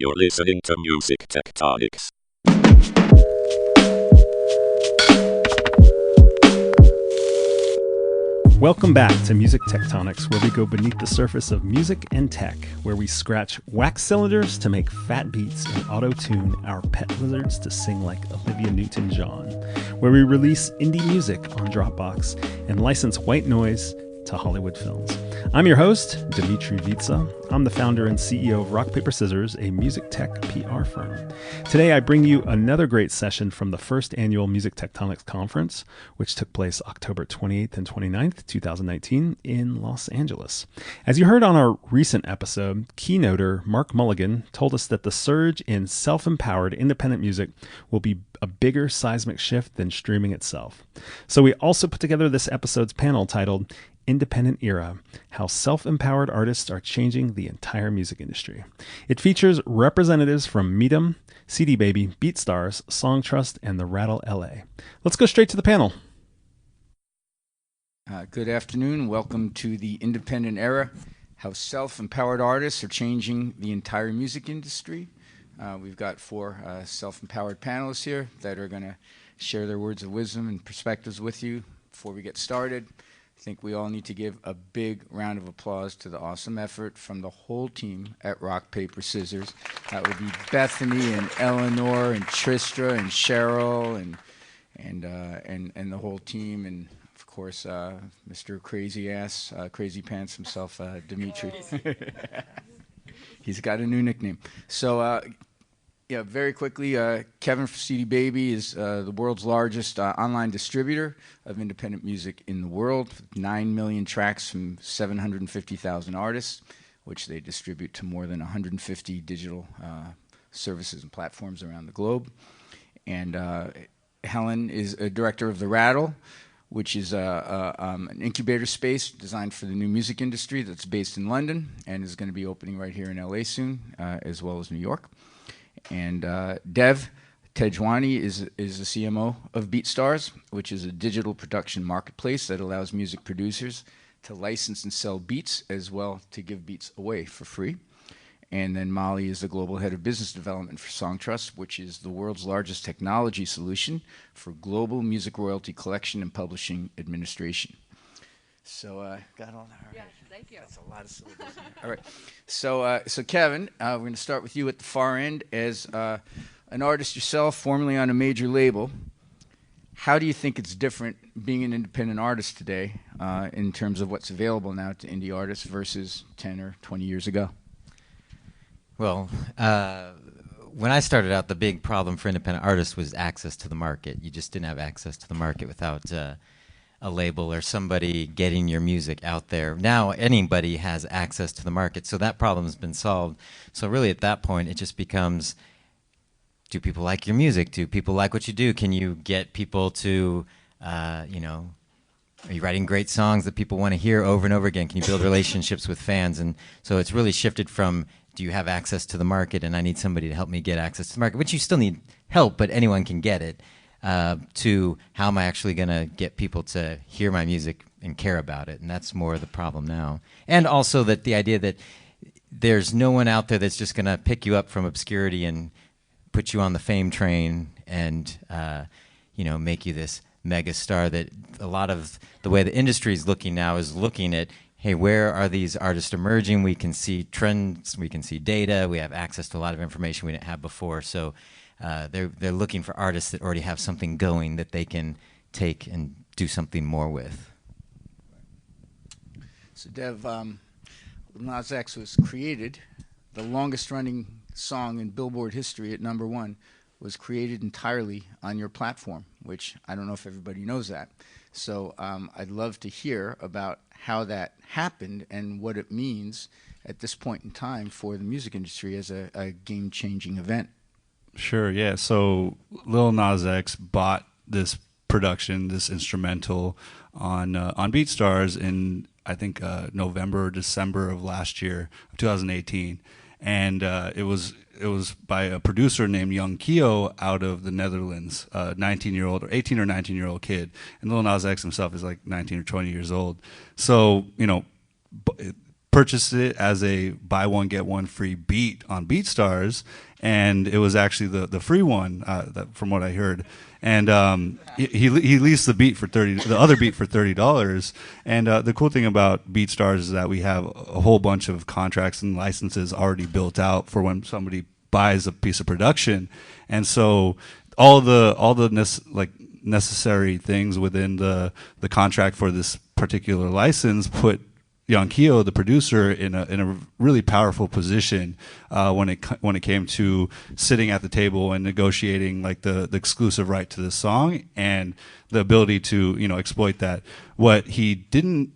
You're listening to Music Tectonics. Welcome back to Music Tectonics, where we go beneath the surface of music and tech, where we scratch wax cylinders to make fat beats and auto-tune our pet lizards to sing like Olivia Newton-John, where we release indie music on Dropbox and license white noise to Hollywood films. I'm your host, Dimitri Vitsa. I'm the founder and CEO of Rock, Paper, Scissors, a music tech PR firm. Today, I bring you another great session from the first annual Music Tectonics Conference, which took place October 28th and 29th, 2019 in Los Angeles. As you heard on our recent episode, keynoter Mark Mulligan told us that the surge in self-empowered independent music will be a bigger seismic shift than streaming itself. So we also put together this episode's panel titled Independent Era, How Self-Empowered Artists Are Changing the Entire Music Industry. It features representatives from Medium, CD Baby, Beatstars, Songtrust, and the Rattle LA. Let's go straight to the panel. Good afternoon. Welcome to the Independent Era, How Self-Empowered Artists Are Changing the Entire Music Industry. We've got four self-empowered panelists here that are going to share their words of wisdom and perspectives with you. Before we get started, I think we all need to give a big round of applause to the awesome effort from the whole team at Rock, Paper, Scissors. That would be Bethany and Eleanor and Tristra and Cheryl and the whole team, and of course Mr. Crazy Pants himself, Dimitri. He's got a new nickname. So very quickly, Kevin from CD Baby is the world's largest online distributor of independent music in the world, with 9 million tracks from 750,000 artists, which they distribute to more than 150 digital services and platforms around the globe. And Helen is a director of The Rattle, which is an incubator space designed for the new music industry that's based in London and is going to be opening right here in LA soon, as well as New York. And Dev Tejwani is the CMO of Beatstars, which is a digital production marketplace that allows music producers to license and sell beats, as well to give beats away for free. And then Molly is the global head of business development for Songtrust, which is the world's largest technology solution for global music royalty collection and publishing administration. So got all that. Yes, thank you. That's a lot of syllables. All right. So Kevin, we're going to start with you at the far end as an artist yourself, formerly on a major label. How do you think it's different being an independent artist today in terms of what's available now to indie artists versus 10 or 20 years ago? Well, when I started out, the big problem for independent artists was access to the market. You just didn't have access to the market without a label or somebody getting your music out there. Now anybody has access to the market, so that problem has been solved. So really at that point, it just becomes, do people like your music? Do people like what you do? Can you get people to, are you writing great songs that people want to hear over and over again? Can you build relationships with fans? And so it's really shifted from, do you have access to the market and I need somebody to help me get access to the market, which you still need help, but anyone can get it, to how am I actually going to get people to hear my music and care about it? And that's more the problem now. And also that the idea that there's no one out there that's just going to pick you up from obscurity and put you on the fame train and, make you this mega star. That a lot of the way the industry is looking now is looking at, hey, where are these artists emerging? We can see trends, we can see data, we have access to a lot of information we didn't have before. So they're looking for artists that already have something going that they can take and do something more with. So Dev, Lil Nas X was created, the longest running song in Billboard history at #1 was created entirely on your platform, which I don't know if everybody knows that. So I'd love to hear about how that happened and what it means at this point in time for the music industry as a game-changing event. Sure, yeah. So Lil Nas X bought this production, this instrumental, on Beatstars in, I think, November or December of last year, 2018. And it was by a producer named Young Keo out of the Netherlands, 19-year-old or 18 or 19-year-old kid. And Lil Nas X himself is like 19 or 20 years old. So, purchased it as a buy one get one free beat on BeatStars, and it was actually the free one from what I heard. And he leased the other beat for $30. And the cool thing about BeatStars is that we have a whole bunch of contracts and licenses already built out for when somebody buys a piece of production, and so all the necessary things within the contract for this particular license put Young Keo, the producer, in a really powerful position when it came to sitting at the table and negotiating like the exclusive right to the song and the ability to exploit that. What he didn't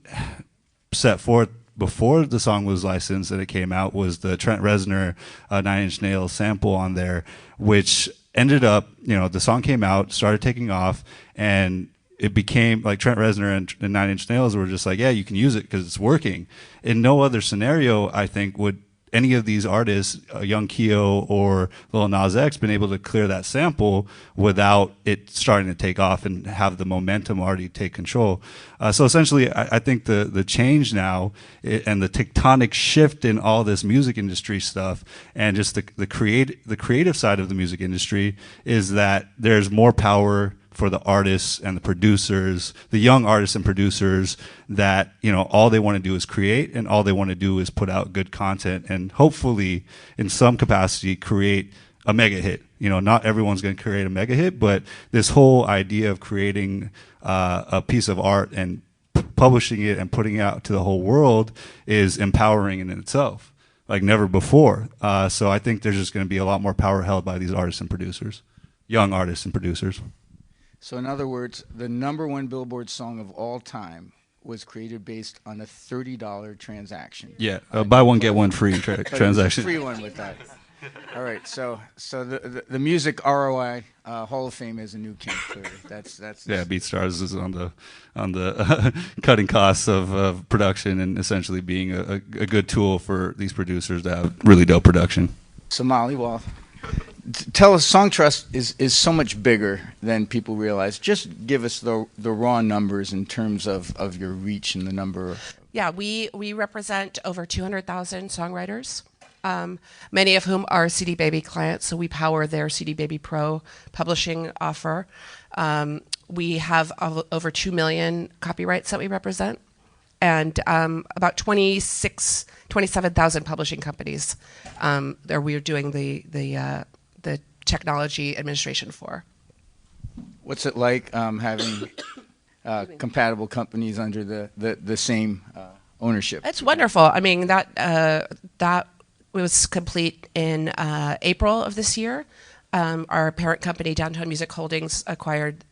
set forth before the song was licensed and it came out was the Trent Reznor 9 Inch Nails sample on there, which ended up, the song came out, started taking off, and it became like Trent Reznor and 9 Inch Nails were just like, yeah, you can use it because it's working. In no other scenario, I think, would any of these artists, Young Keo or Lil Nas X, been able to clear that sample without it starting to take off and have the momentum already take control. So essentially, I think the change now and the tectonic shift in all this music industry stuff and just the creative side of the music industry is that there's more power for the artists and the producers, the young artists and producers that, all they want to do is create and all they want to do is put out good content and hopefully in some capacity create a mega hit. Not everyone's going to create a mega hit, but this whole idea of creating a piece of art and publishing it and putting it out to the whole world is empowering in itself, like never before. So I think there's just going to be a lot more power held by these artists and producers, young artists and producers. So in other words, the #1 Billboard song of all time was created based on a $30 transaction. Yeah, buy one get one free transaction. Free one with that. All right, so the music ROI Hall of Fame is a new king. Clearly, that's yeah. Beatstars is on the cutting costs of production and essentially being a good tool for these producers to have really dope production. So Molly, well, tell us, Song Trust is so much bigger than people realize. Just give us the raw numbers in terms of your reach and the number. Yeah, we represent over 200,000 songwriters, many of whom are CD Baby clients, so we power their CD Baby Pro publishing offer. We have over 2 million copyrights that we represent, and about 27,000 publishing companies that we are doing the technology administration for. What's it like having compatible companies under the same ownership? It's wonderful. I mean, that was complete in April of this year. Our parent company, Downtown Music Holdings, acquired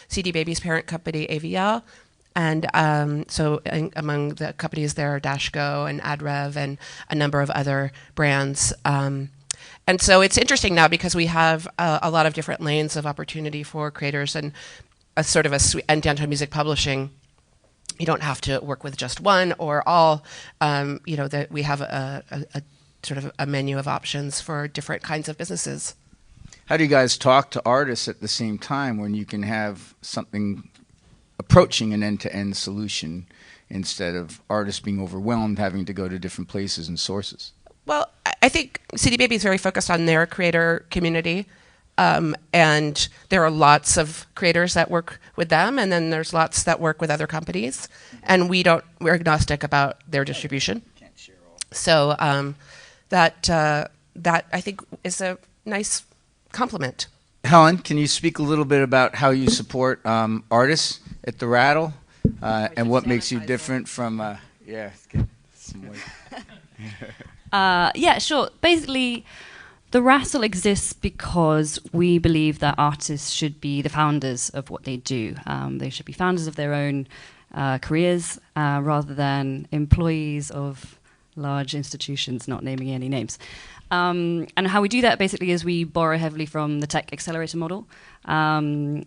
CD Baby's parent company, AVL. And so among the companies there are Dashco and AdRev and a number of other brands. And so it's interesting now because we have a lot of different lanes of opportunity for creators and and Downtown Music Publishing. You don't have to work with just one or all. That we have a sort of a menu of options for different kinds of businesses. How do you guys talk to artists at the same time when you can have something approaching an end-to-end solution instead of artists being overwhelmed having to go to different places and sources? Well, I think CD Baby is very focused on their creator community, and there are lots of creators that work with them, and then there's lots that work with other companies, and we're agnostic about their distribution. So that I think is a nice compliment. Helen, can you speak a little bit about how you support artists at the Rattle and what makes you different from? Get some more. Yeah, sure. Basically, the Rattle exists because we believe that artists should be the founders of what they do. They should be founders of their own careers rather than employees of large institutions, not naming any names. And how we do that basically is we borrow heavily from the tech accelerator model. The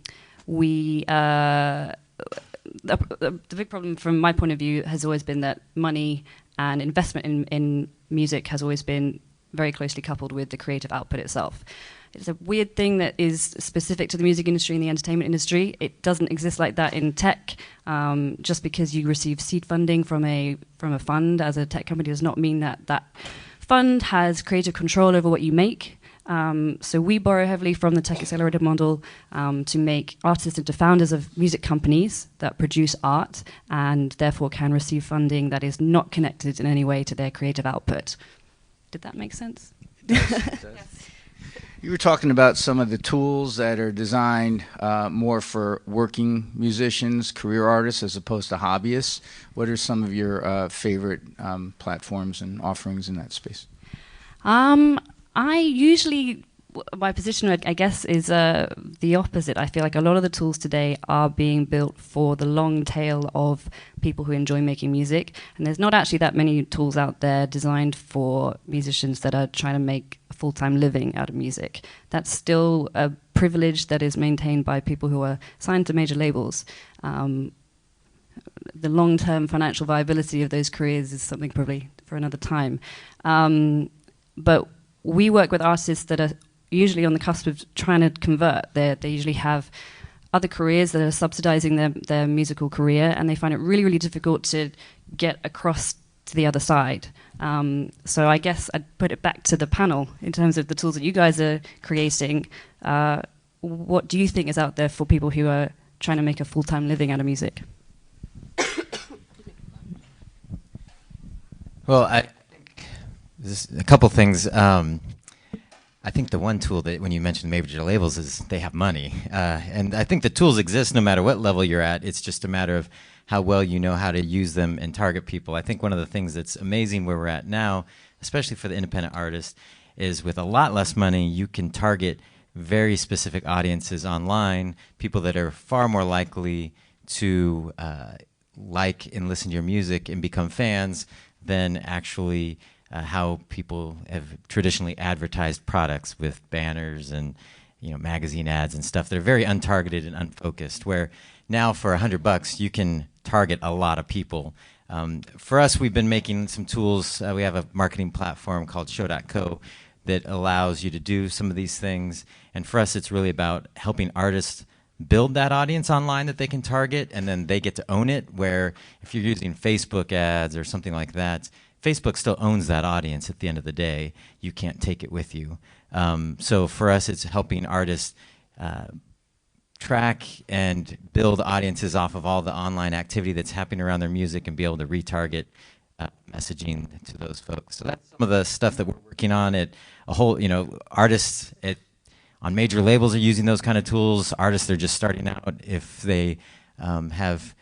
big problem from my point of view has always been that money and investment in music has always been very closely coupled with the creative output itself. It's a weird thing that is specific to the music industry and the entertainment industry. It doesn't exist like that in tech. Just because you receive seed funding from a fund as a tech company does not mean that that fund has creative control over what you make. So we borrow heavily from the tech accelerator model to make artists into founders of music companies that produce art and therefore can receive funding that is not connected in any way to their creative output. Did that make sense? It does. You were talking about some of the tools that are designed more for working musicians, career artists, as opposed to hobbyists. What are some of your favorite platforms and offerings in that space? I usually, my position, I guess, is the opposite. I feel like a lot of the tools today are being built for the long tail of people who enjoy making music. And there's not actually that many tools out there designed for musicians that are trying to make a full-time living out of music. That's still a privilege that is maintained by people who are signed to major labels. The long-term financial viability of those careers is something probably for another time. But we work with artists that are usually on the cusp of trying to convert. They usually have other careers that are subsidizing their musical career, and they find it really, really difficult to get across to the other side. So I guess I'd put it back to the panel in terms of the tools that you guys are creating. What do you think is out there for people who are trying to make a full-time living out of music? Well, I think a couple things. I think the one tool that when you mentioned major labels is they have money. And I think the tools exist no matter what level you're at. It's just a matter of how well you know how to use them and target people. I think one of the things that's amazing where we're at now, especially for the independent artist, is with a lot less money, you can target very specific audiences online, people that are far more likely to like and listen to your music and become fans than actually how people have traditionally advertised products with banners and magazine ads and stuff that are very untargeted and unfocused, where now for $100 you can target a lot of people. For us, we've been making some tools. We have a marketing platform called show.co that allows you to do some of these things, and for us it's really about helping artists build that audience online that they can target, and then they get to own it, where if you're using Facebook ads or something like that, Facebook still owns that audience at the end of the day. You can't take it with you. So for us, it's helping artists track and build audiences off of all the online activity that's happening around their music and be able to retarget messaging to those folks. So that's some of the stuff that we're working on at a whole, artists on major labels are using those kind of tools. Artists that are just starting out, if they have,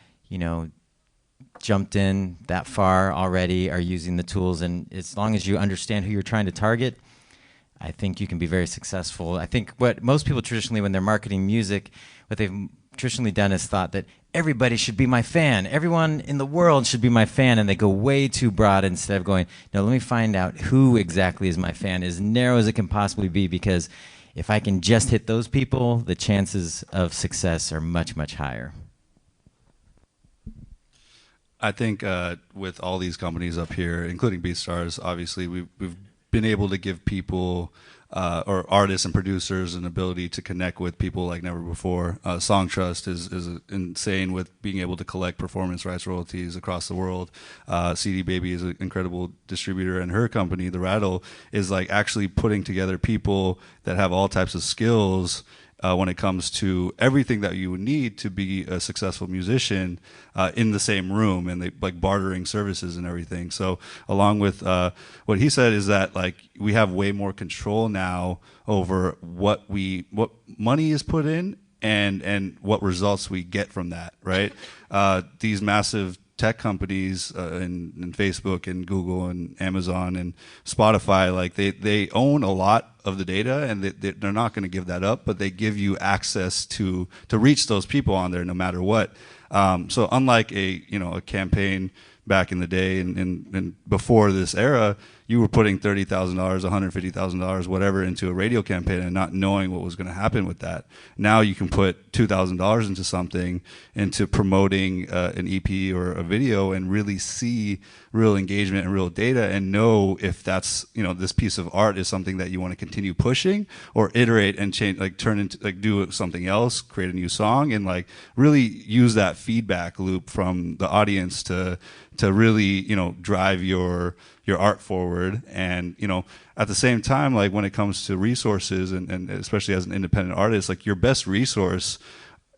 jumped in that far already, are using the tools, and as long as you understand who you're trying to target, I think you can be very successful. I think what most people traditionally, when they're marketing music, what they've traditionally done is thought that everybody should be my fan, everyone in the world should be my fan, and they go way too broad instead of going, no, let me find out who exactly is my fan, as narrow as it can possibly be, because if I can just hit those people, the chances of success are much, much higher. I think with all these companies up here, including Beatstars, obviously we've been able to give people or artists and producers an ability to connect with people like never before. Song Trust is insane with being able to collect performance rights royalties across the world. CD Baby is an incredible distributor, and her company, The Rattle, is like actually putting together people that have all types of skills when it comes to everything that you would need to be a successful musician in the same room, and they like bartering services and everything. So along with what he said is that like we have way more control now over what money is put in and what results we get from that, right? These massive tech companies and Facebook and Google and Amazon and Spotify, like they own a lot of the data, and they're not going to give that up, but they give you access to reach those people on there no matter what. So unlike a campaign back in the day and before this era, you were putting $30,000, $150,000, whatever, into a radio campaign and not knowing what was going to happen with that. Now you can put $2,000 into something, into promoting an EP or a video, and really see real engagement and real data, and know if that's, this piece of art is something that you want to continue pushing, or iterate and change, like turn into, like do something else, create a new song, and like really use that feedback loop from the audience to really, drive your art forward. And, at the same time, like when it comes to resources, and especially as an independent artist, like your best resource,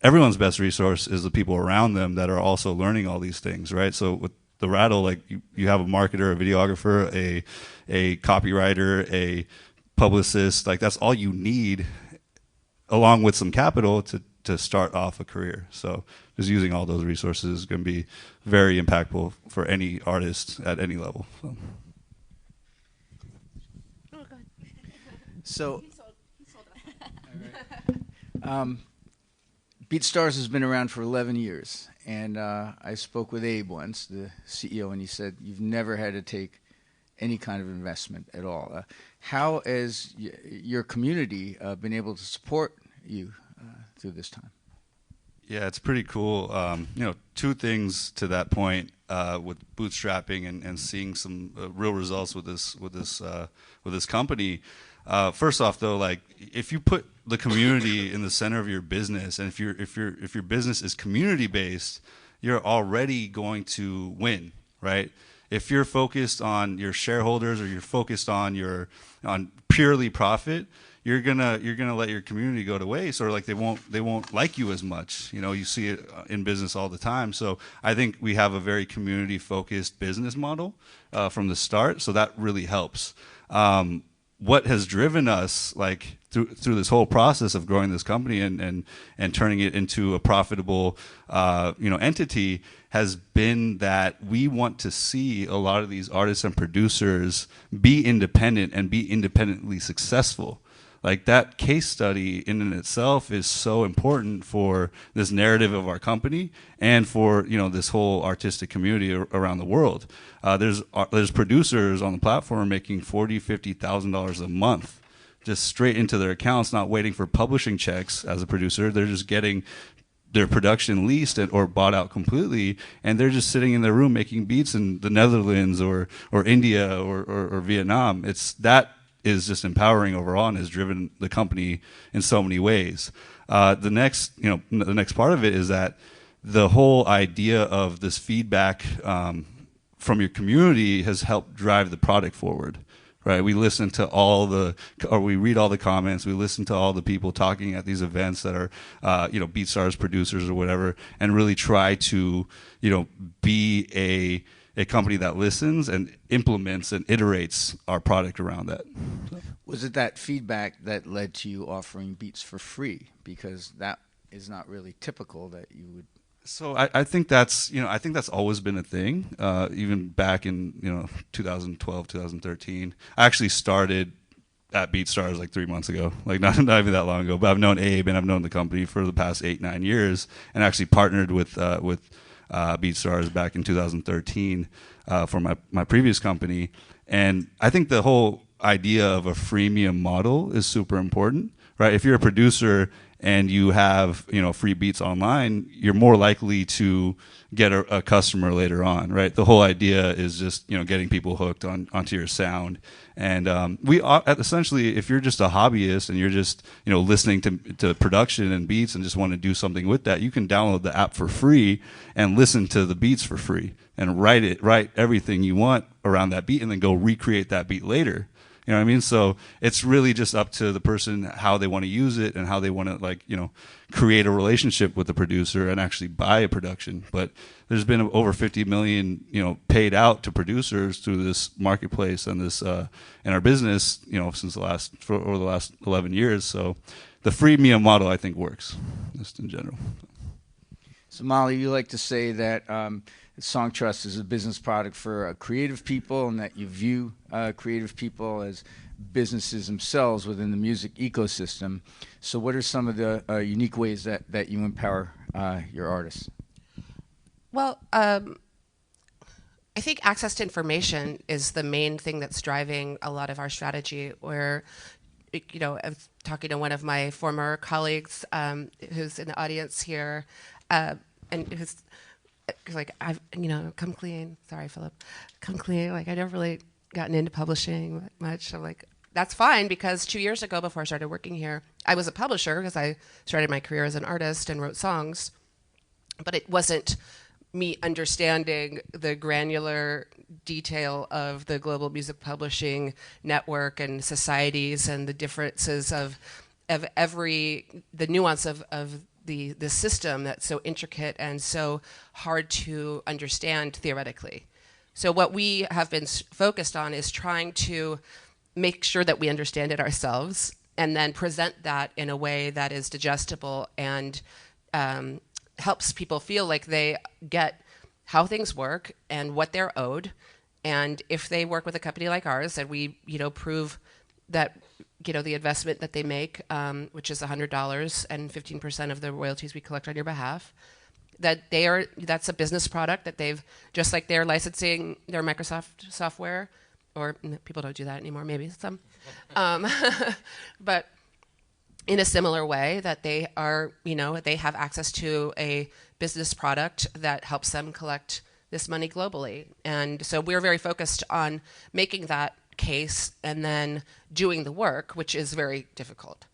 everyone's best resource, is the people around them that are also learning all these things, right? So with the Rattle, like you have a marketer, a videographer, a copywriter, a publicist, like that's all you need, along with some capital to start off a career. So just using all those resources is going to be very impactful for any artist at any level. So, Beatstars has been around for 11 years, and I spoke with Abe once, the CEO, and he said you've never had to take any kind of investment at all. How has your community been able to support you through this time? Yeah, it's pretty cool. Two things to that point with bootstrapping and seeing some real results with this company. First off, though, like if you put the community in the center of your business, and if your business is community based, you're already going to win, right? If you're focused on your shareholders, or you're focused on purely profit, you're gonna let your community go to waste, or like they won't like you as much. You see it in business all the time. So I think we have a very community focused business model from the start. So that really helps. What has driven us, like through this whole process of growing this company and turning it into a profitable entity, has been that we want to see a lot of these artists and producers be independent and be independently successful. Like that case study in and itself is so important for this narrative of our company, and for this whole artistic community around the world. There's producers on the platform making $40,000-$50,000 a month, just straight into their accounts, not waiting for publishing checks as a producer. They're just getting their production leased or bought out completely, and they're just sitting in their room making beats in the Netherlands or India or Vietnam. That is just empowering overall, and has driven the company in so many ways. The next part of it is that the whole idea of this feedback from your community has helped drive the product forward, right? We listen to we read all the comments, we listen to all the people talking at these events that are, Beatstars producers or whatever, and really try to, be a company that listens and implements and iterates our product around that. Was it that feedback that led to you offering beats for free? Because that is not really typical that you would. So I think that's always been a thing, even back in 2012, 2013. I actually started at Beatstars like 3 months ago, like not even that long ago. But I've known Abe and I've known the company for the past 8-9 years, and actually partnered with Beatstars back in 2013 for my previous company. And I think the whole idea of a freemium model is super important, right? If you're a producer and you have free beats online, you're more likely to get a customer later on, right? The whole idea is just getting people hooked onto your sound. And essentially, if you're just a hobbyist and you're just listening to production and beats and just want to do something with that, you can download the app for free and listen to the beats for free and write everything you want around that beat, and then go recreate that beat later. You know what I mean? So it's really just up to the person how they want to use it and how they want to create a relationship with the producer and actually buy a production. But there's been over 50 million paid out to producers through this marketplace and this in our business since over the last 11 years. So the freemium model, I think, works just in general. So Molly, you like to say that Song Trust is a business product for creative people, and that you view creative people as businesses themselves within the music ecosystem. So what are some of the unique ways that you empower your artists? Well, I think access to information is the main thing that's driving a lot of our strategy. Where, I was talking to one of my former colleagues who's in the audience here, and who's like, come clean. Sorry, Philip, come clean. Like, I never really gotten into publishing much. I'm like, that's fine, because 2 years ago, before I started working here, I was a publisher because I started my career as an artist and wrote songs, but it wasn't me understanding the granular detail of the global music publishing network and societies and the differences of the nuance of the system that's so intricate and so hard to understand theoretically. So what we have been focused on is trying to make sure that we understand it ourselves and then present that in a way that is digestible and helps people feel like they get how things work and what they're owed. And if they work with a company like ours, and we, prove that, the investment that they make, which is $100 and 15% of the royalties we collect on your behalf, that's a business product that they've, just like they're licensing their Microsoft software, or people don't do that anymore, maybe some, but in a similar way that they are, they have access to a business product that helps them collect this money globally. And so we're very focused on making that case and then doing the work, which is very difficult,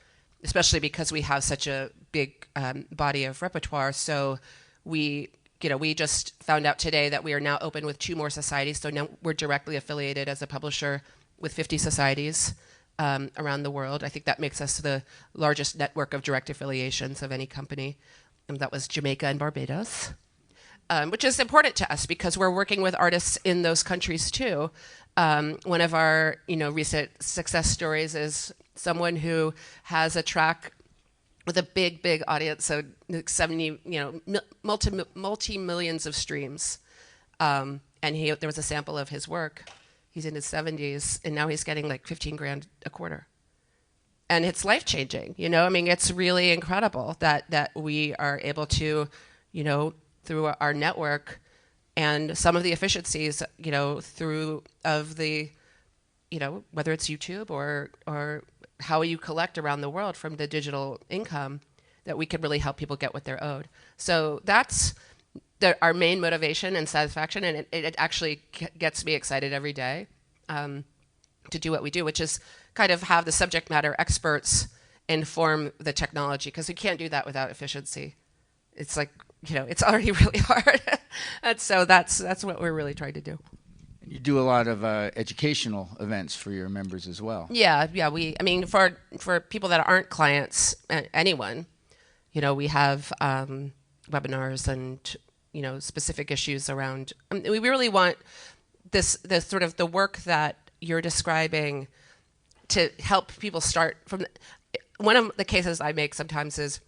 especially because we have such a big body of repertoire. So we just found out today that we are now open with 2 more societies. So now we're directly affiliated as a publisher with 50 societies around the world. I think that makes us the largest network of direct affiliations of any company. And that was Jamaica and Barbados, which is important to us because we're working with artists in those countries too. One of our recent success stories is someone who has a track with a big audience, so 70, multi-millions of streams. And there was a sample of his work. He's in his 70s, and now he's getting like 15 grand a quarter. And it's life-changing, it's really incredible that we are able to, through our network and some of the efficiencies, through of the, whether it's YouTube or how you collect around the world from the digital income, that we can really help people get what they're owed. So that's our main motivation and satisfaction, and it actually gets me excited every day to do what we do, which is kind of have the subject matter experts inform the technology, because we can't do that without efficiency. It's like, it's already really hard. And so that's what we're really trying to do. You do a lot of educational events for your members as well. Yeah. For people that aren't clients, anyone, we have webinars and specific issues around. We really want this sort of the work that you're describing to help people start from. One of the cases I make sometimes is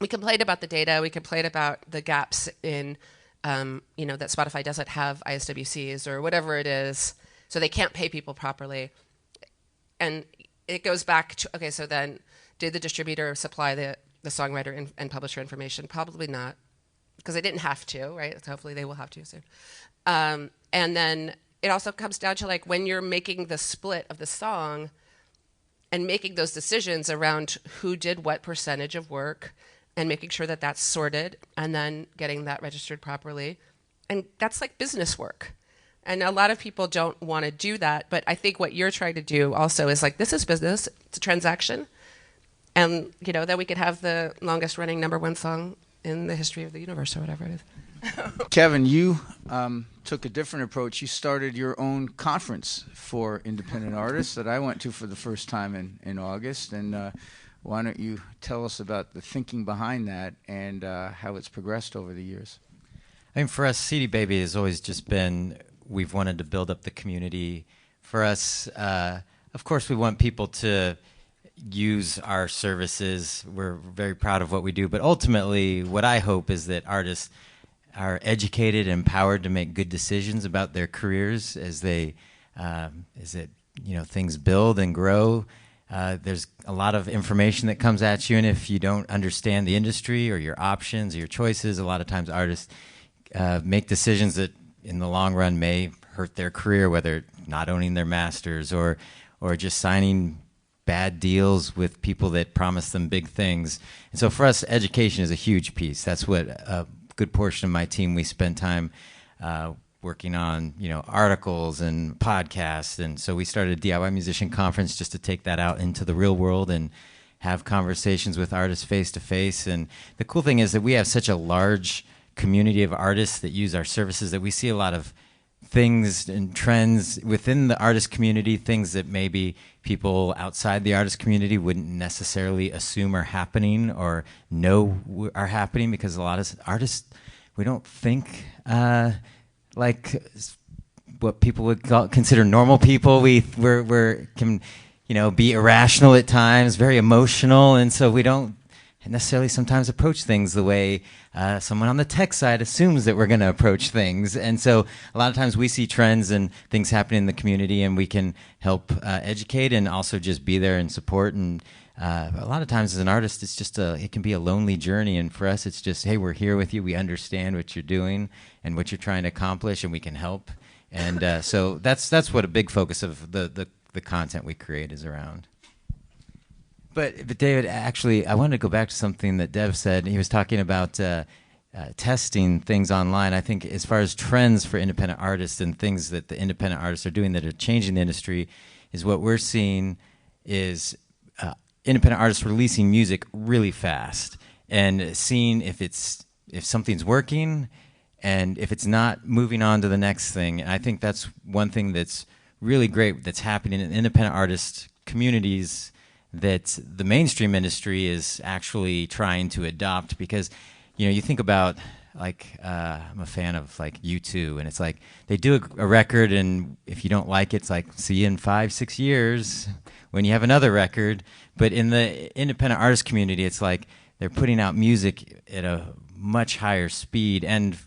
we complain about the data, we complain about the gaps in, that Spotify doesn't have ISWCs or whatever it is, so they can't pay people properly. And it goes back to, okay, so then did the distributor supply the songwriter and publisher information? Probably not, because they didn't have to, right? So hopefully they will have to soon. And then it also comes down to like when you're making the split of the song and making those decisions around who did what percentage of work and making sure that that's sorted and then getting that registered properly. And that's like business work. And a lot of people don't want to do that. But I think what you're trying to do also is like, this is business. It's a transaction. And, then we could have the longest running #1 song in the history of the universe or whatever it is. Kevin, you took a different approach. You started your own conference for independent artists that I went to for the first time in August. And why don't you tell us about the thinking behind that and how it's progressed over the years? I mean, for us, CD Baby has always just been, we've wanted to build up the community. For us, of course, we want people to use our services. We're very proud of what we do. But ultimately, what I hope is that artists are educated and empowered to make good decisions about their careers as things build and grow. There's a lot of information that comes at you, and if you don't understand the industry or your options or your choices, a lot of times artists make decisions that in the long run may hurt their career, whether not owning their masters or just signing bad deals with people that promise them big things. And so for us, education is a huge piece. That's what a good portion of my team, we spend time working on, articles and podcasts. And so we started a DIY Musician Conference just to take that out into the real world and have conversations with artists face to face. And the cool thing is that we have such a large community of artists that use our services that we see a lot of things and trends within the artist community, things that maybe people outside the artist community wouldn't necessarily assume are happening or know are happening, because a lot of artists, we don't think like what people would consider normal people. We're can be irrational at times, very emotional, and so we don't necessarily sometimes approach things the way someone on the tech side assumes that we're going to approach things. And so a lot of times we see trends and things happening in the community, and we can help educate and also just be there and support. And a lot of times as an artist, it's just it can be a lonely journey. And for us, it's just, hey, we're here with you. We understand what you're doing and what you're trying to accomplish, and we can help. And so that's what a big focus of the content we create is around. But David, actually, I wanted to go back to something that Dev said. He was talking about testing things online. I think as far as trends for independent artists and things that the independent artists are doing that are changing the industry, is what we're seeing is independent artists releasing music really fast and seeing if something's working, and if it's not, moving on to the next thing. And I think that's one thing that's really great that's happening in independent artist communities that the mainstream industry is actually trying to adopt. Because you think about, like, I'm a fan of like U2, and it's like they do a record, and if you don't like it, it's like, see you in 5-6 years when you have another record. But in the independent artist community, it's like they're putting out music at a much higher speed, and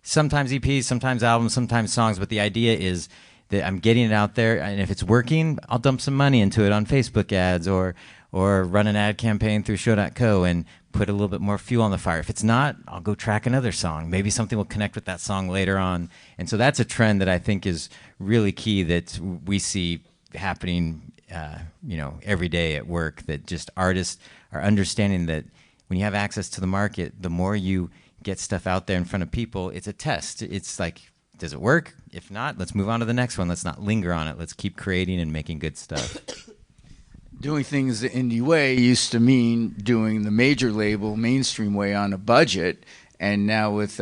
sometimes EPs, sometimes albums, sometimes songs. But the idea is that I'm getting it out there, and if it's working, I'll dump some money into it on Facebook ads or run an ad campaign through show.co and put a little bit more fuel on the fire. If it's not, I'll go track another song. Maybe something will connect with that song later on. And so that's a trend that I think is really key that we see happening every day at work, that just artists are understanding that when you have access to the market, the more you get stuff out there in front of people, it's a test. It's like, does it work? If not, let's move on to the next one. Let's not linger on it. Let's keep creating and making good stuff. Doing things the indie way used to mean doing the major label mainstream way on a budget, and now with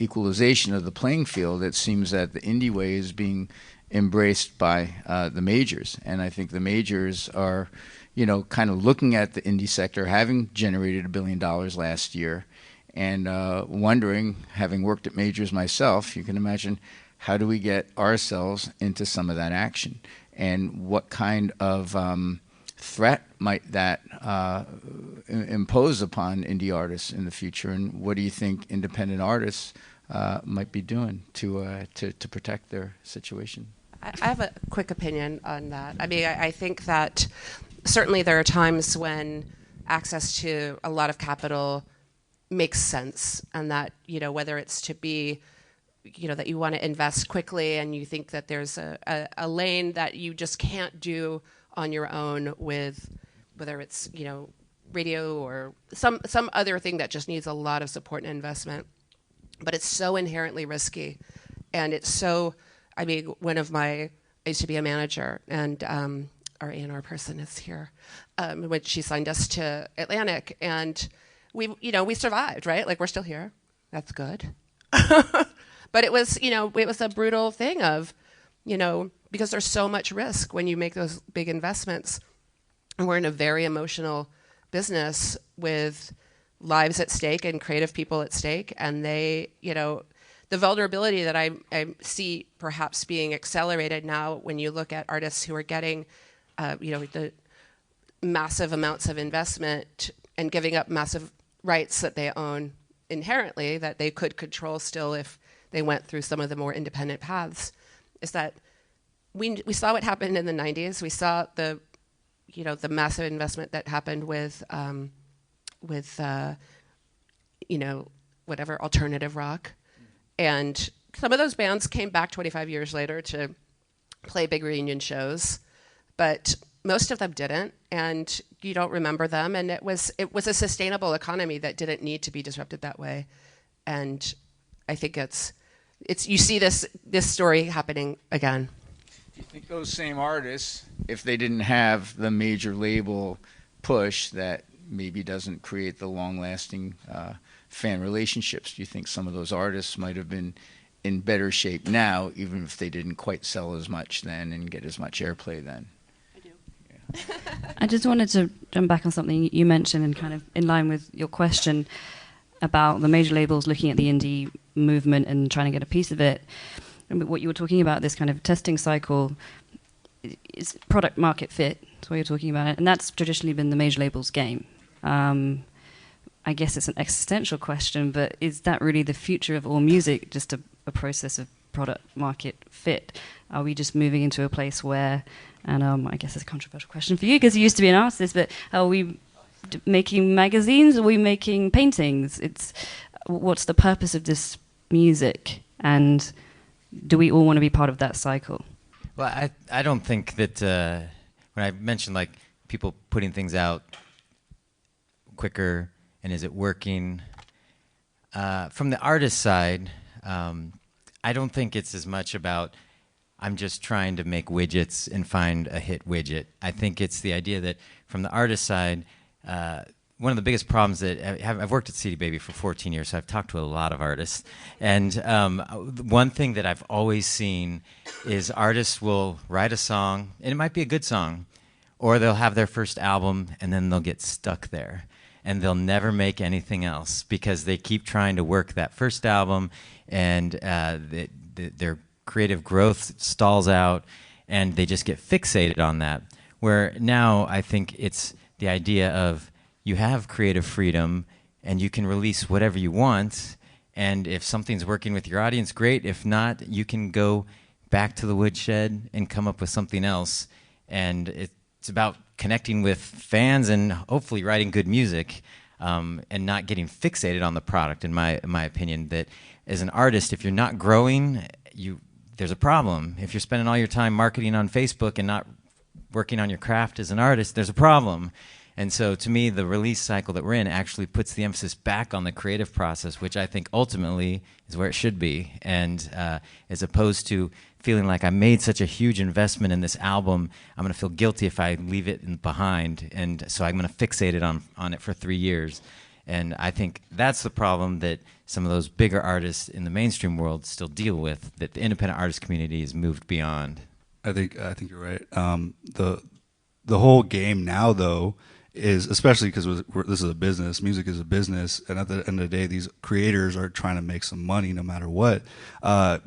equalization of the playing field, it seems that the indie way is being embraced by the majors. And I think the majors are, kind of looking at the indie sector, having generated $1 billion last year, and wondering, having worked at majors myself, you can imagine, how do we get ourselves into some of that action? And what kind of threat might that impose upon indie artists in the future? And what do you think independent artists might be doing to protect their situation? I have a quick opinion on that. I mean, I think that certainly there are times when access to a lot of capital makes sense, and that, whether it's to be, that you want to invest quickly and you think that there's a lane that you just can't do on your own with, whether it's, radio or some other thing that just needs a lot of support and investment. But it's so inherently risky, and it's so, I used to be a manager, and our A&R person is here, when she signed us to Atlantic, and we survived, right? Like, we're still here. That's good. But it was a brutal thing of, because there's so much risk when you make those big investments. And we're in a very emotional business with lives at stake and creative people at stake. And they, the vulnerability that I see perhaps being accelerated now when you look at artists who are getting, the massive amounts of investment and giving up massive rights that they own inherently, that they could control still if they went through some of the more independent paths, is that we saw what happened in the 90s. We saw the massive investment that happened with whatever alternative rock, and some of those bands came back 25 years later to play big reunion shows, but most of them didn't, and you don't remember them. And it was a sustainable economy that didn't need to be disrupted that way. And I think it's you see this story happening again. Do you think those same artists, if they didn't have the major label push that maybe doesn't create the long-lasting fan relationships, do you think some of those artists might have been in better shape now, even if they didn't quite sell as much then and get as much airplay then? I do. Yeah. I just wanted to jump back on something you mentioned, and kind of in line with your question about the major labels looking at the indie movement and trying to get a piece of it. And what you were talking about, this kind of testing cycle, is product market fit. That's what you're talking about. And that's traditionally been the major labels' game. I guess it's an existential question, but is that really the future of all music, just a process of product market fit? Are we just moving into a place where, and I guess it's a controversial question for you because you used to be an artist, but are we making magazines? Are we making paintings? What's the purpose of this music? And do we all want to be part of that cycle? Well, I don't think that when I mentioned like people putting things out quicker and is it working, from the artist side, I don't think it's as much about I'm just trying to make widgets and find a hit widget. I think it's the idea that from the artist side, one of the biggest problems that I've worked at CD Baby for 14 years, so I've talked to a lot of artists. And one thing that I've always seen is artists will write a song, and it might be a good song, or they'll have their first album, and then they'll get stuck there. And they'll never make anything else because they keep trying to work that first album, and their creative growth stalls out, and they just get fixated on that. Where now I think it's the idea of you have creative freedom and you can release whatever you want, and if something's working with your audience, great. If not, you can go back to the woodshed and come up with something else. And it's about connecting with fans and hopefully writing good music, and not getting fixated on the product, in my opinion. That as an artist, if you're not growing, there's a problem. If you're spending all your time marketing on Facebook and not working on your craft as an artist, there's a problem. And so to me, the release cycle that we're in actually puts the emphasis back on the creative process, which I think ultimately is where it should be. And as opposed to feeling like I made such a huge investment in this album, I'm going to feel guilty if I leave it behind. And so I'm going to fixate it on it for 3 years. And I think that's the problem that some of those bigger artists in the mainstream world still deal with, that the independent artist community has moved beyond. I think you're right. The whole game now, though, is, especially because this is a business, music is a business, and at the end of the day, these creators are trying to make some money no matter what.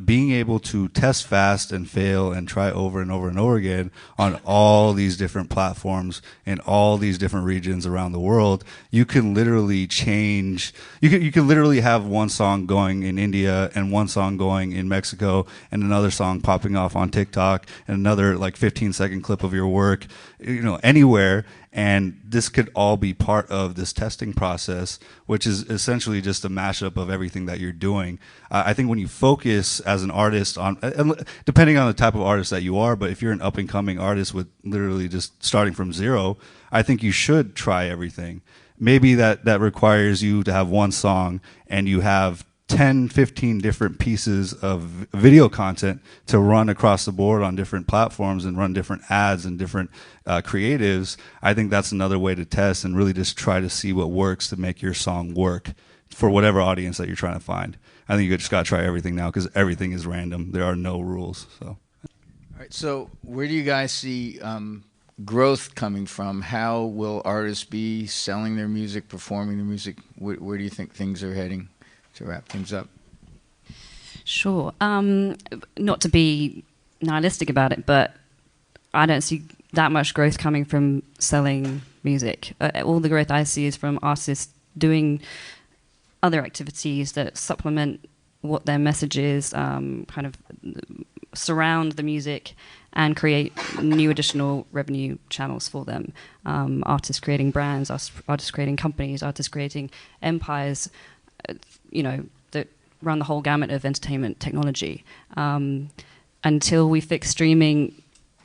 Being able to test fast and fail and try over and over and over again on all these different platforms in all these different regions around the world, you can literally change. You can literally have one song going in India and one song going in Mexico and another song popping off on TikTok and another like 15-second clip of your work, anywhere. And this could all be part of this testing process, which is essentially just a mashup of everything that you're doing. I think when you focus as an artist on, depending on the type of artist that you are, but if you're an up-and-coming artist with literally just starting from zero, I think you should try everything. Maybe that requires you to have one song and you have 10, 15 different pieces of video content to run across the board on different platforms and run different ads and different creatives. I think that's another way to test and really just try to see what works to make your song work for whatever audience that you're trying to find. I think you just got to try everything now because everything is random. There are no rules. So, all right. So where do you guys see growth coming from? How will artists be selling their music, performing their music? Where do you think things are heading? To wrap things up. Sure. Not to be nihilistic about it, but I don't see that much growth coming from selling music. All the growth I see is from artists doing other activities that supplement what their message is, kind of surround the music and create new additional revenue channels for them. Artists creating brands, artists creating companies, artists creating empires, that run the whole gamut of entertainment technology. Until we fix streaming,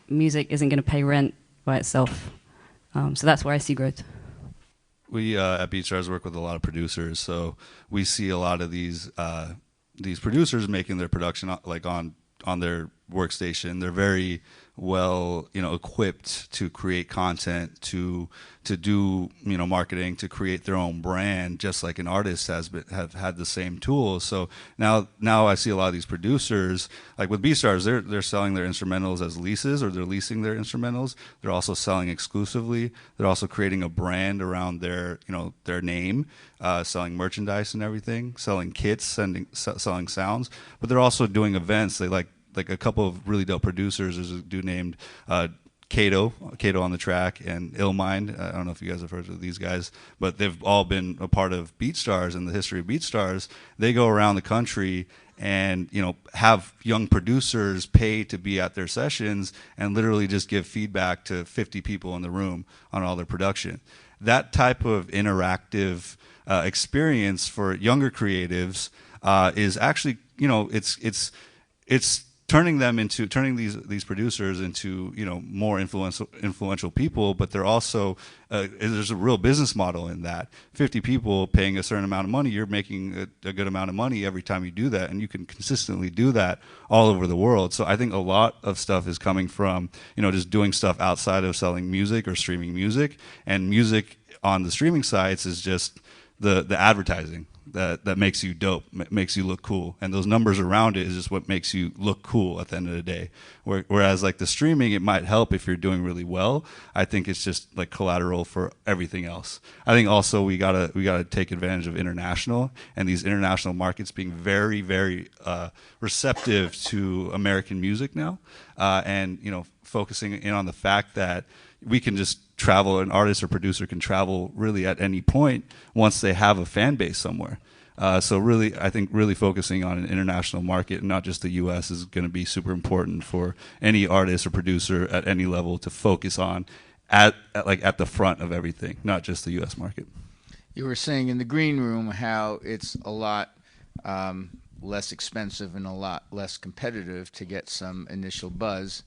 music isn't going to pay rent by itself. So that's where I see growth. We at Beatstars work with a lot of producers, so we see a lot of these producers making their production like on their workstation. They're very well, equipped to create content, to do, marketing, to create their own brand, just like an artist have had the same tools. So now I see a lot of these producers, like with Beatstars, they're selling their instrumentals as leases, or they're leasing their instrumentals. They're also selling exclusively. They're also creating a brand around their name, selling merchandise and everything, selling kits, selling sounds. But they're also doing events. They like a couple of really dope producers. There's a dude named Kato on the track, and Illmind. I don't know if you guys have heard of these guys, but they've all been a part of Beatstars and the history of Beatstars. They go around the country and have young producers pay to be at their sessions and literally just give feedback to 50 people in the room on all their production. That type of interactive experience for younger creatives is actually, it's turning these producers into more influential people, but they're also there's a real business model in that. 50 people paying a certain amount of money, you're making a good amount of money every time you do that, and you can consistently do that all over the world. So I think a lot of stuff is coming from just doing stuff outside of selling music or streaming music, and music on the streaming sites is just the advertising that makes you dope, makes you look cool, and those numbers around it is just what makes you look cool at the end of the day. Whereas like the streaming, it might help if you're doing really well. I think it's just like collateral for everything else. I think also we gotta take advantage of international, and these international markets being very, very receptive to American music now, and focusing in on the fact that we can just travel, an artist or producer can travel really at any point once they have a fan base somewhere. So really, I think really focusing on an international market, and not just the U.S., is going to be super important for any artist or producer at any level to focus on at the front of everything, not just the U.S. market. You were saying in the green room how it's a lot less expensive and a lot less competitive to get some initial buzz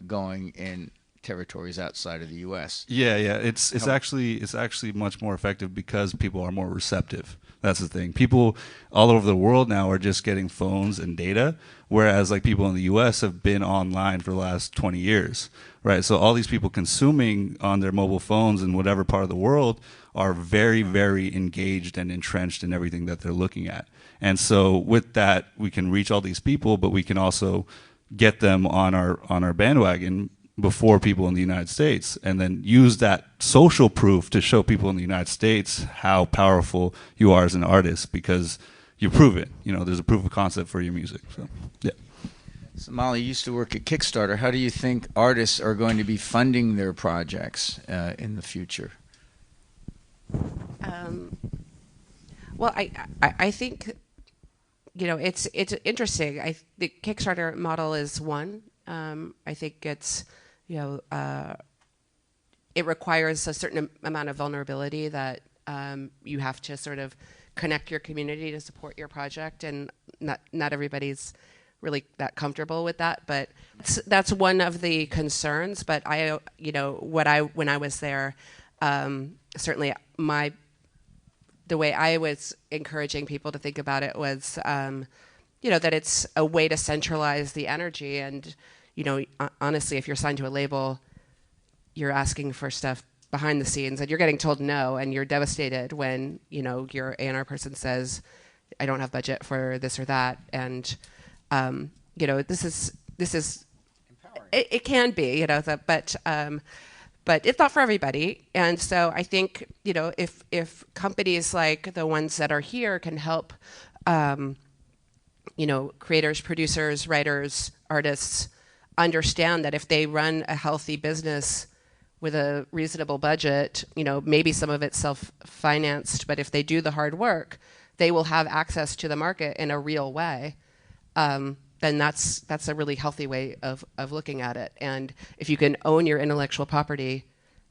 going in territories outside of the U.S. Yeah. It's actually much more effective because people are more receptive. That's the thing. People all over the world now are just getting phones and data, whereas like people in the U.S. have been online for the last 20 years, right? So all these people consuming on their mobile phones in whatever part of the world are very, very engaged and entrenched in everything that they're looking at. And so with that, we can reach all these people, but we can also get them on our bandwagon before people in the United States, and then use that social proof to show people in the United States how powerful you are as an artist, because you prove it. There's a proof of concept for your music. So, yeah. So Molly, you used to work at Kickstarter. How do you think artists are going to be funding their projects in the future? Well, I think it's interesting. The Kickstarter model is one. I think it's it requires a certain amount of vulnerability that you have to sort of connect your community to support your project, and not everybody's really that comfortable with that. But that's one of the concerns. But when I was there, certainly the way I was encouraging people to think about it was, that it's a way to centralize the energy. And, honestly, if you're signed to a label, you're asking for stuff behind the scenes and you're getting told no, and you're devastated when, your A&R person says, I don't have budget for this or that. And, this is empowering. It can be, but it's not for everybody. And so I think, if companies like the ones that are here can help, creators, producers, writers, artists understand that if they run a healthy business with a reasonable budget, maybe some of it's self-financed, but if they do the hard work, they will have access to the market in a real way. Then that's a really healthy way of looking at it. And if you can own your intellectual property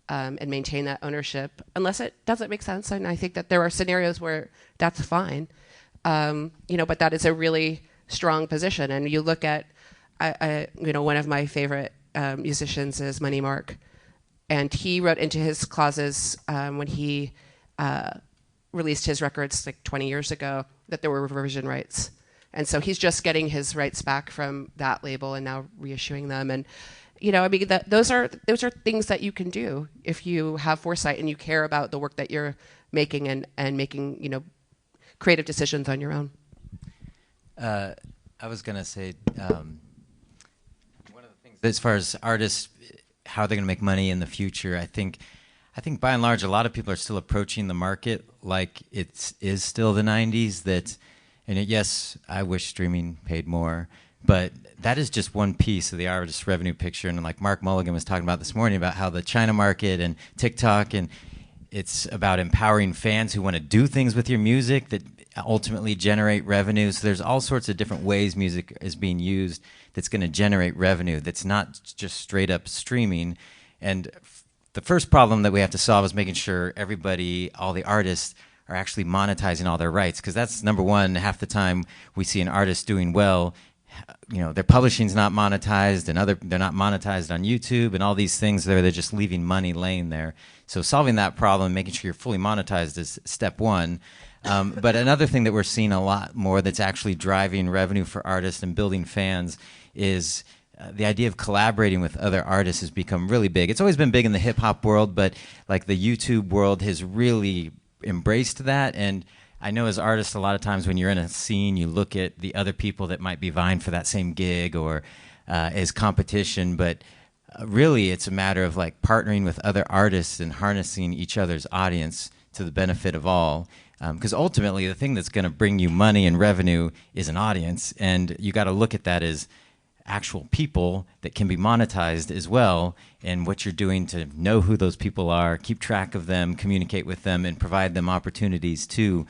and maintain that ownership, unless it doesn't make sense, and I think that there are scenarios where that's fine, But that is a really strong position. And you look at, one of my favorite musicians is Money Mark, and he wrote into his clauses when he released his records like 20 years ago that there were reversion rights. And so he's just getting his rights back from that label and now reissuing them. And those are things that you can do if you have foresight and you care about the work that you're making and making creative decisions on your own. I was gonna say one of the things as far as artists, how they're gonna make money in the future. I think by and large, a lot of people are still approaching the market like it is still the '90s. Yes, I wish streaming paid more, but that is just one piece of the artist revenue picture. And like Mark Mulligan was talking about this morning about how the China market and TikTok, and it's about empowering fans who want to do things with your music that ultimately generate revenue. So there's all sorts of different ways music is being used that's going to generate revenue that's not just straight up streaming. And the first problem that we have to solve is making sure everybody, all the artists, are actually monetizing all their rights, because that's number one. Half the time we see an artist doing well, their publishing's not monetized, and they're not monetized on YouTube, and all these things they're just leaving money laying there. So solving that problem, making sure you're fully monetized, is step one. But another thing that we're seeing a lot more that's actually driving revenue for artists and building fans is the idea of collaborating with other artists has become really big. It's always been big in the hip hop world, but like the YouTube world has really embraced that. And I know as artists, a lot of times when you're in a scene, you look at the other people that might be vying for that same gig or as competition, but really it's a matter of like partnering with other artists and harnessing each other's audience to the benefit of all. Because ultimately the thing that's going to bring you money and revenue is an audience, and you got to look at that as actual people that can be monetized as well, and what you're doing to know who those people are, keep track of them, communicate with them, and provide them opportunities to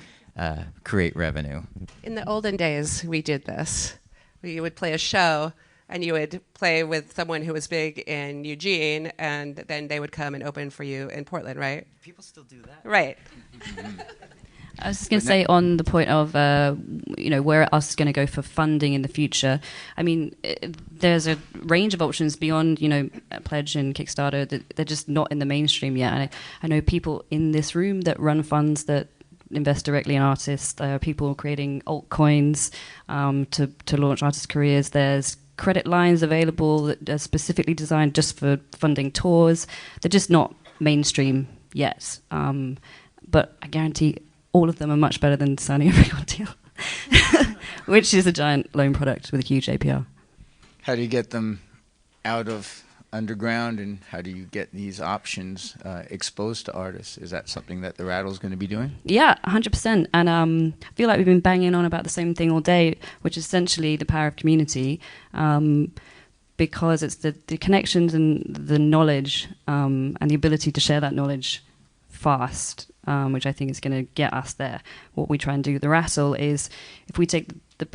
create revenue. In the olden days, we did this. We would play a show, and you would play with someone who was big in Eugene, and then they would come and open for you in Portland, right? People still do that. Right. I was just going to say on the point of, where us is going to go for funding in the future. I mean, there's a range of options beyond, Pledge and Kickstarter. They're just not in the mainstream yet. And I know people in this room that run funds that invest directly in artists. There are people creating altcoins to launch artists' careers. There's credit lines available that are specifically designed just for funding tours. They're just not mainstream yet. But I guarantee all of them are much better than signing a record deal, which is a giant loan product with a huge APR. How do you get them out of underground, and how do you get these options exposed to artists? Is that something that the Rattle's going to be doing? Yeah, 100%. And I feel like we've been banging on about the same thing all day, which is essentially the power of community, because it's the connections and the knowledge and the ability to share that knowledge fast, which I think is going to get us there. What we try and do with the Rattle is, if we take the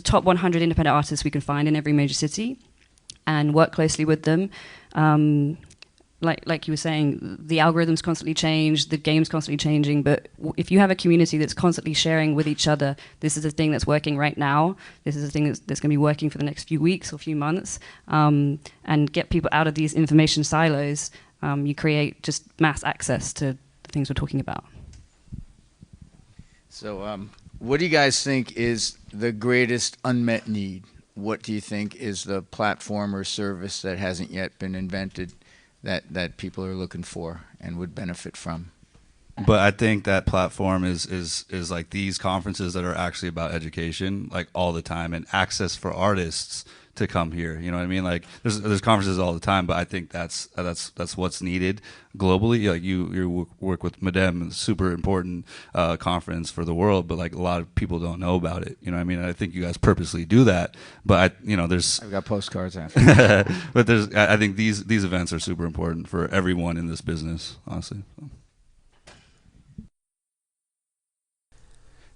top 100 independent artists we can find in every major city and work closely with them, like you were saying, the algorithms constantly change, the game's constantly changing, but if you have a community that's constantly sharing with each other, this is the thing that's working right now, this is the thing that's going to be working for the next few weeks or few months, and get people out of these information silos, you create just mass access to the things we're talking about. So what do you guys think is the greatest unmet need? What do you think is the platform or service that hasn't yet been invented that people are looking for and would benefit from? But I think that platform is like these conferences that are actually about education, like all the time, and access for artists to come here. You know what I mean? Like there's conferences all the time, but I think that's what's needed globally. Like you work with Madem, super important conference for the world, but like a lot of people don't know about it. You know what I mean? And I think you guys purposely do that, but I've got postcards after. But I think these events are super important for everyone in this business, honestly. So.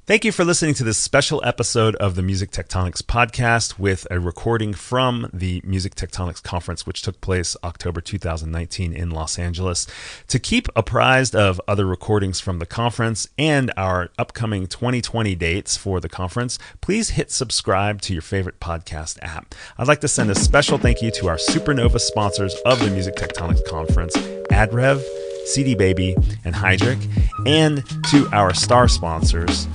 Thank you for listening to this special episode of the Music Tectonics podcast with a recording from the Music Tectonics Conference, which took place October 2019 in Los Angeles. To keep apprised of other recordings from the conference and our upcoming 2020 dates for the conference, please hit subscribe to your favorite podcast app. I'd like to send a special thank you to our Supernova sponsors of the Music Tectonics Conference, AdRev, CD Baby, and Hydric, and to our star sponsors,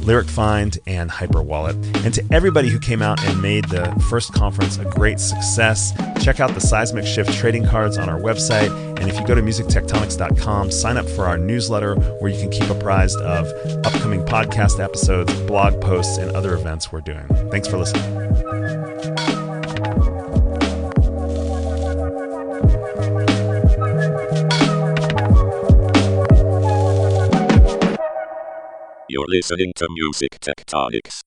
Lyric Find and Hyperwallet. And to everybody who came out and made the first conference a great success, check out the Seismic Shift trading cards on our website. And if you go to musictectonics.com, sign up for our newsletter where you can keep apprised of upcoming podcast episodes, blog posts, and other events we're doing. Thanks for listening. You're listening to Music Tectonics.